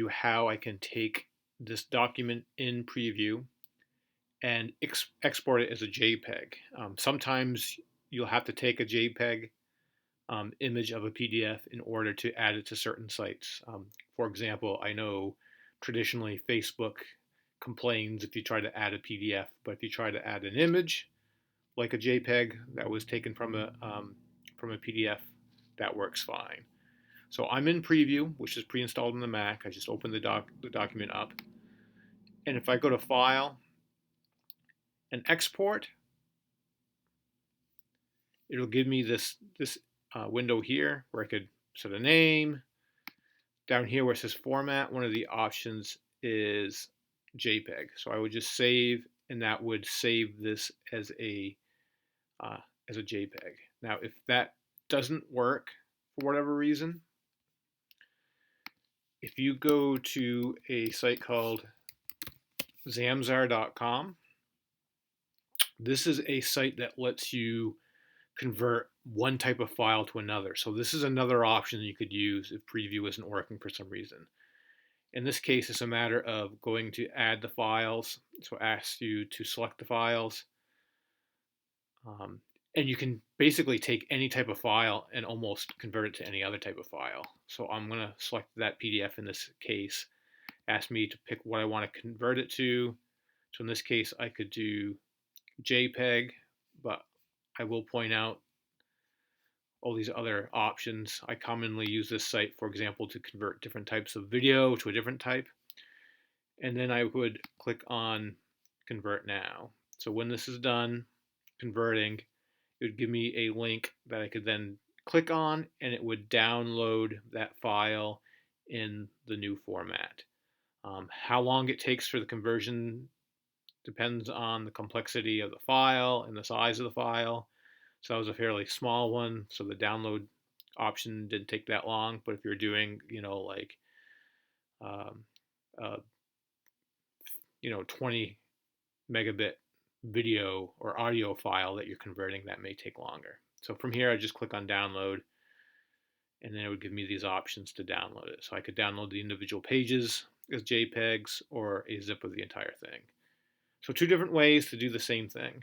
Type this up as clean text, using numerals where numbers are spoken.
you how I can take this document in preview and export it as a JPEG. Sometimes you'll have to take a JPEG image of a PDF in order to add it to certain sites. For example, I know traditionally Facebook complains if you try to add a PDF, but if you try to add an image like a JPEG that was taken from a PDF, that works fine. So I'm in preview, which is pre-installed on the Mac. I just open the document up, and if I go to File and Export, it'll give me this window here where I could set a name. Down here where it says Format, one of the options is JPEG. So I would just save, and that would save this uh, as a JPEG. Now, if that doesn't work for whatever reason, if you go to a site called zamzar.com, this is a site that lets you convert one type of file to another. So this is another option you could use if preview isn't working for some reason. In this case, it's a matter of going to add the files. So it asks you to select the files. And you can basically take any type of file and almost convert it to any other type of file. So I'm going to select that PDF in this case. Ask me to pick what I want to convert it to. So in this case, I could do JPEG, but I will point out all these other options. I commonly use this site, for example, to convert different types of video to a different type. And then I would click on Convert Now. So when this is done converting, it would give me a link that I could then click on, and it would download that file in the new format. How long it takes for the conversion depends on the complexity of the file and the size of the file. So that was a fairly small one, so the download option didn't take that long. But if you're doing, like, um, uh, 20 megabit video or audio file that you're converting, that may take longer. So from here, I just click on download, and then it would give me these options to download it. So I could download the individual pages as JPEGs or a zip of the entire thing. So two different ways to do the same thing.